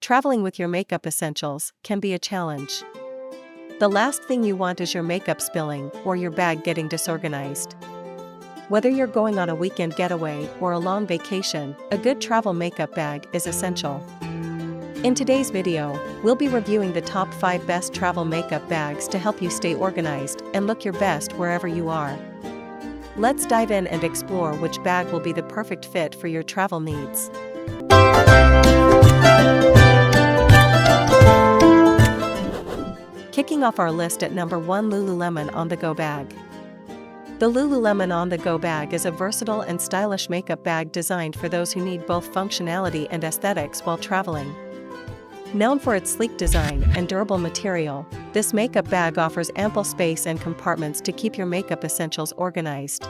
traveling with your makeup essentials can be a challenge. The last thing you want is your makeup spilling or your bag getting disorganized. Whether you're going on a weekend getaway or a long vacation, a good travel makeup bag is essential. In today's video, we'll be reviewing the top 5 best travel makeup bags to help you stay organized and look your best wherever you are. Let's dive in and explore which bag will be the perfect fit for your travel needs. Kicking off our list at number 1, Lululemon On-the-Go Bag. The Lululemon On-the-Go Bag is a versatile and stylish makeup bag designed for those who need both functionality and aesthetics while traveling. Known for its sleek design and durable material, this makeup bag offers ample space and compartments to keep your makeup essentials organized.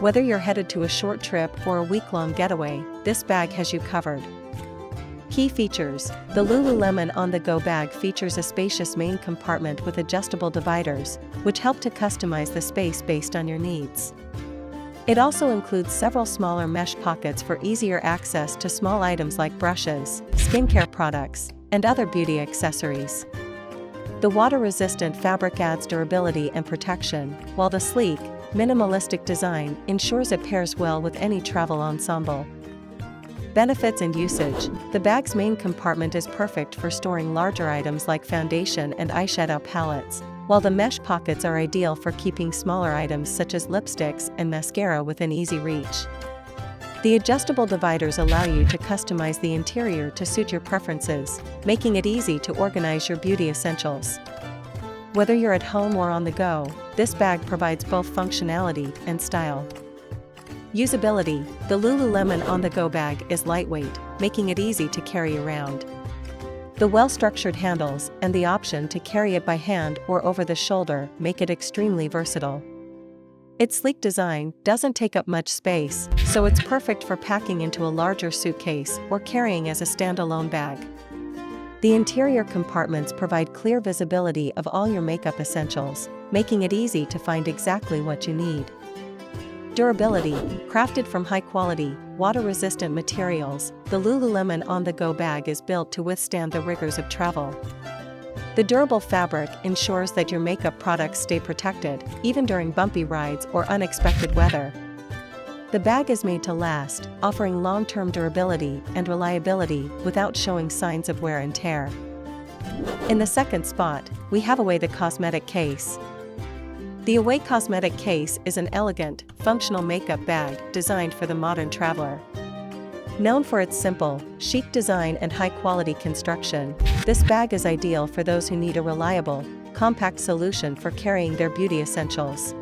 Whether you're headed to a short trip or a week-long getaway, this bag has you covered. Key features: the Lululemon On-the-Go Bag features a spacious main compartment with adjustable dividers, which help to customize the space based on your needs. It also includes several smaller mesh pockets for easier access to small items like brushes, skincare products, and other beauty accessories. The water-resistant fabric adds durability and protection, while the sleek, minimalistic design ensures it pairs well with any travel ensemble. Benefits and usage: the bag's main compartment is perfect for storing larger items like foundation and eyeshadow palettes, while the mesh pockets are ideal for keeping smaller items such as lipsticks and mascara within easy reach. The adjustable dividers allow you to customize the interior to suit your preferences, making it easy to organize your beauty essentials. Whether you're at home or on the go, this bag provides both functionality and style. Usability: the Lululemon On-the-Go Bag is lightweight, making it easy to carry around. The well-structured handles and the option to carry it by hand or over the shoulder make it extremely versatile. Its sleek design doesn't take up much space, so it's perfect for packing into a larger suitcase or carrying as a standalone bag. The interior compartments provide clear visibility of all your makeup essentials, making it easy to find exactly what you need. Durability: crafted from high-quality, water-resistant materials, the Lululemon On-the-Go Bag is built to withstand the rigors of travel. The durable fabric ensures that your makeup products stay protected, even during bumpy rides or unexpected weather. The bag is made to last, offering long-term durability and reliability without showing signs of wear and tear. In the second spot, we have the Cosmetic case. The Away Cosmetic case is an elegant, functional makeup bag designed for the modern traveler. Known for its simple, chic design and high-quality construction, this bag is ideal for those who need a reliable, compact solution for carrying their beauty essentials.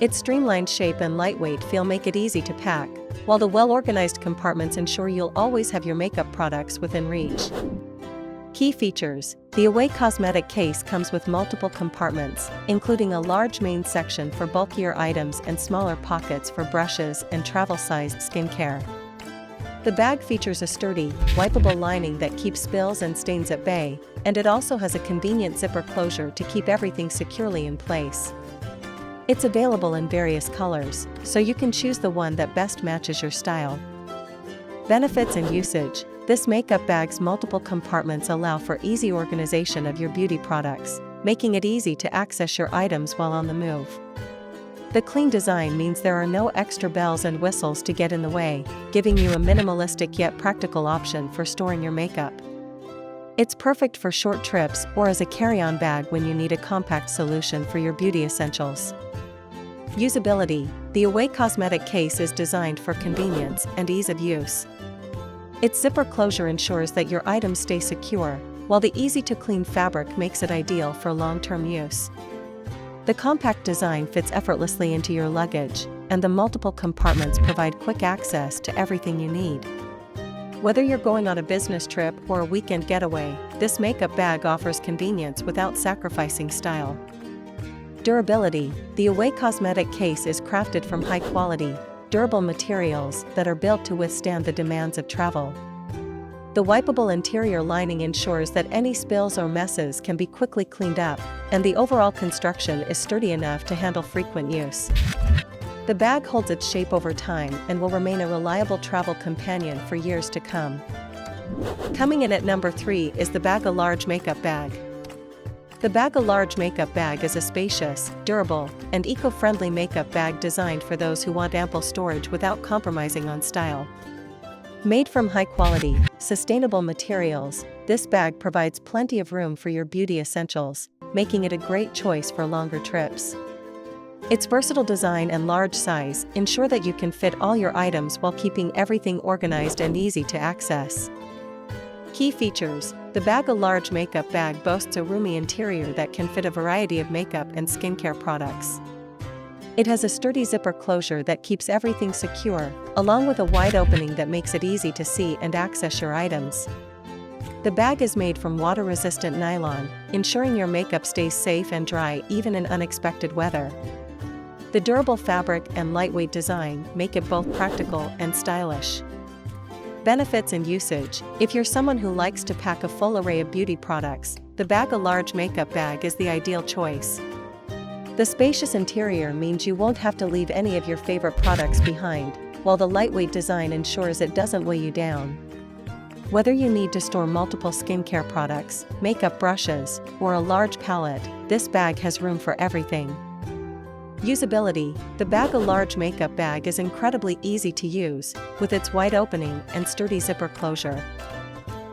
Its streamlined shape and lightweight feel make it easy to pack, while the well-organized compartments ensure you'll always have your makeup products within reach. Key features: the Away Cosmetic case comes with multiple compartments, including a large main section for bulkier items and smaller pockets for brushes and travel-sized skincare. The bag features a sturdy, wipeable lining that keeps spills and stains at bay, and it also has a convenient zipper closure to keep everything securely in place. It's available in various colors, so you can choose the one that best matches your style. Benefits and usage: this makeup bag's multiple compartments allow for easy organization of your beauty products, making it easy to access your items while on the move. The clean design means there are no extra bells and whistles to get in the way, giving you a minimalistic yet practical option for storing your makeup. It's perfect for short trips or as a carry-on bag when you need a compact solution for your beauty essentials. Usability: the Away Cosmetic case is designed for convenience and ease of use. Its zipper closure ensures that your items stay secure, while the easy-to-clean fabric makes it ideal for long-term use. The compact design fits effortlessly into your luggage, and the multiple compartments provide quick access to everything you need. Whether you're going on a business trip or a weekend getaway, this makeup bag offers convenience without sacrificing style. Durability: the Away Cosmetic case is crafted from high-quality, durable materials that are built to withstand the demands of travel. The wipeable interior lining ensures that any spills or messes can be quickly cleaned up, and the overall construction is sturdy enough to handle frequent use. The bag holds its shape over time and will remain a reliable travel companion for years to come. Coming in at number 3 is the Baggu Large Makeup Bag. The Baggu Large Makeup Bag is a spacious, durable, and eco-friendly makeup bag designed for those who want ample storage without compromising on style. Made from high-quality, sustainable materials, this bag provides plenty of room for your beauty essentials, making it a great choice for longer trips. Its versatile design and large size ensure that you can fit all your items while keeping everything organized and easy to access. Key features: the Baggu Large Makeup Bag boasts a roomy interior that can fit a variety of makeup and skincare products. It has a sturdy zipper closure that keeps everything secure, along with a wide opening that makes it easy to see and access your items. The bag is made from water-resistant nylon, ensuring your makeup stays safe and dry even in unexpected weather. The durable fabric and lightweight design make it both practical and stylish. Benefits and usage: if you're someone who likes to pack a full array of beauty products, the Baggu Large Makeup Bag is the ideal choice. The spacious interior means you won't have to leave any of your favorite products behind, while the lightweight design ensures it doesn't weigh you down. Whether you need to store multiple skincare products, makeup brushes, or a large palette, this bag has room for everything. Usability: the Baggu Large Makeup Bag is incredibly easy to use, with its wide opening and sturdy zipper closure.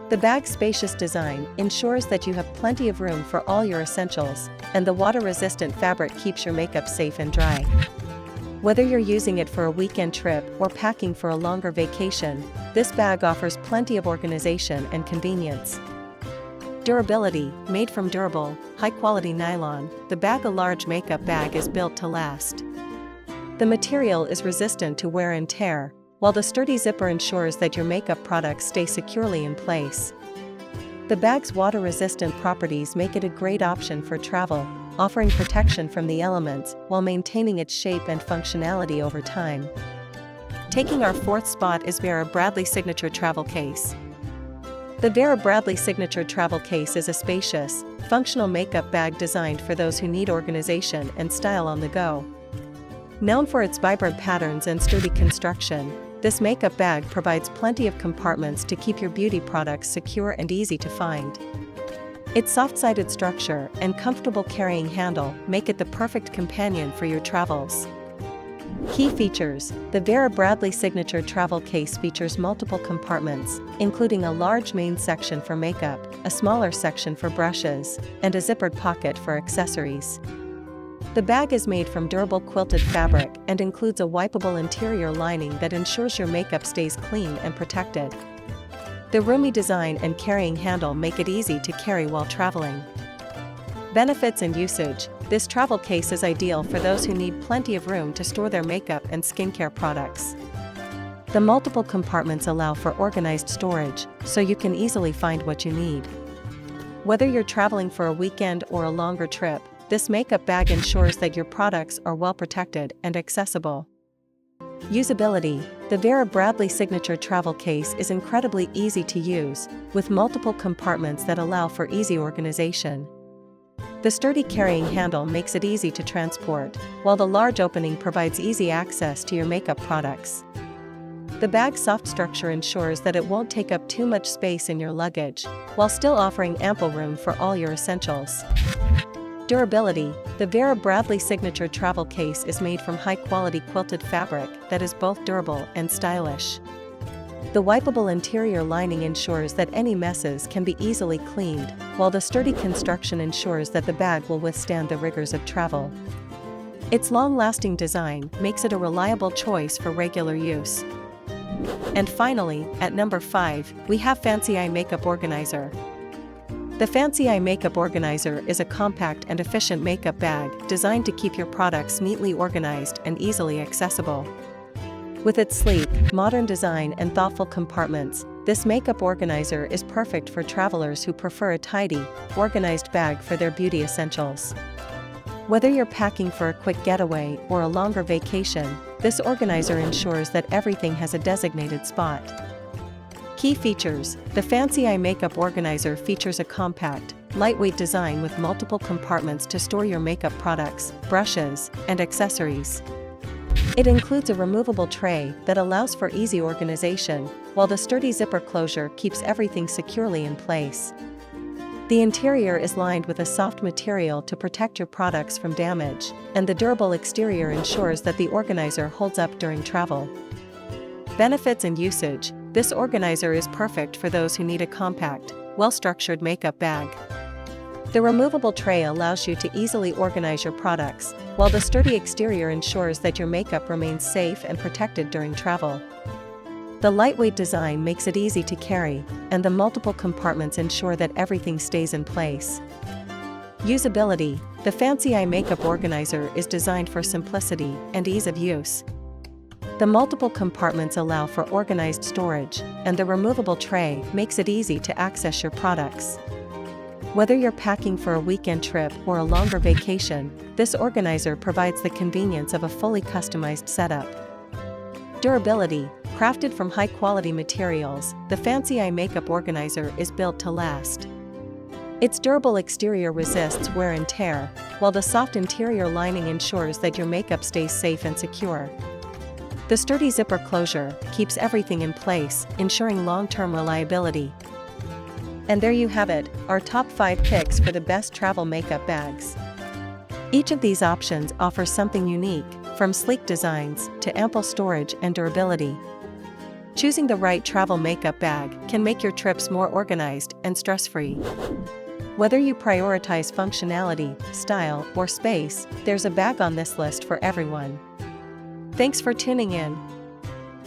The bag's spacious design ensures that you have plenty of room for all your essentials, and the water-resistant fabric keeps your makeup safe and dry. Whether you're using it for a weekend trip or packing for a longer vacation, this bag offers plenty of organization and convenience. Durability: made from durable, high-quality nylon, the Baggu Large Makeup Bag is built to last. The material is resistant to wear and tear, while the sturdy zipper ensures that your makeup products stay securely in place. The bag's water-resistant properties make it a great option for travel, offering protection from the elements while maintaining its shape and functionality over time. Taking our 4th spot is Vera Bradley Signature Travel Case. The Vera Bradley Signature Travel Case is a spacious, functional makeup bag designed for those who need organization and style on the go. Known for its vibrant patterns and sturdy construction, this makeup bag provides plenty of compartments to keep your beauty products secure and easy to find. Its soft-sided structure and comfortable carrying handle make it the perfect companion for your travels. Key features: the Vera Bradley Signature Travel Case features multiple compartments, including a large main section for makeup, a smaller section for brushes, and a zippered pocket for accessories. The bag is made from durable quilted fabric and includes a wipeable interior lining that ensures your makeup stays clean and protected. The roomy design and carrying handle make it easy to carry while traveling. Benefits and usage: this travel case is ideal for those who need plenty of room to store their makeup and skincare products. The multiple compartments allow for organized storage, so you can easily find what you need. Whether you're traveling for a weekend or a longer trip, this makeup bag ensures that your products are well protected and accessible. Usability: the Vera Bradley Signature Travel Case is incredibly easy to use, with multiple compartments that allow for easy organization. The sturdy carrying handle makes it easy to transport, while the large opening provides easy access to your makeup products. The bag's soft structure ensures that it won't take up too much space in your luggage, while still offering ample room for all your essentials. Durability: the Vera Bradley Signature Travel Case is made from high-quality quilted fabric that is both durable and stylish. The wipeable interior lining ensures that any messes can be easily cleaned, while the sturdy construction ensures that the bag will withstand the rigors of travel. Its long-lasting design makes it a reliable choice for regular use. And finally, at number 5, we have Fancii Makeup Organizer. The Fancii Makeup Organizer is a compact and efficient makeup bag designed to keep your products neatly organized and easily accessible. With its sleek, modern design and thoughtful compartments, this makeup organizer is perfect for travelers who prefer a tidy, organized bag for their beauty essentials. Whether you're packing for a quick getaway or a longer vacation, this organizer ensures that everything has a designated spot. Key features: the Fancii Makeup Organizer features a compact, lightweight design with multiple compartments to store your makeup products, brushes, and accessories. It includes a removable tray that allows for easy organization, while the sturdy zipper closure keeps everything securely in place. The interior is lined with a soft material to protect your products from damage, and the durable exterior ensures that the organizer holds up during travel. Benefits and usage: this organizer is perfect for those who need a compact, well-structured makeup bag. The removable tray allows you to easily organize your products, while the sturdy exterior ensures that your makeup remains safe and protected during travel. The lightweight design makes it easy to carry, and the multiple compartments ensure that everything stays in place. Usability: the Fancii makeup organizer is designed for simplicity and ease of use. The multiple compartments allow for organized storage, and the removable tray makes it easy to access your products. Whether you're packing for a weekend trip or a longer vacation, this organizer provides the convenience of a fully customized setup. Durability: crafted from high-quality materials, the Fancii makeup organizer is built to last. Its durable exterior resists wear and tear, while the soft interior lining ensures that your makeup stays safe and secure. The sturdy zipper closure keeps everything in place, ensuring long-term reliability. And there you have it, our top 5 picks for the best travel makeup bags. Each of these options offers something unique, from sleek designs to ample storage and durability. Choosing the right travel makeup bag can make your trips more organized and stress-free. Whether you prioritize functionality, style, or space, there's a bag on this list for everyone. Thanks for tuning in.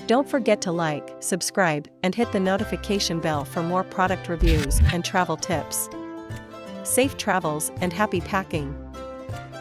Don't forget to like, subscribe, and hit the notification bell for more product reviews and travel tips. Safe travels and happy packing!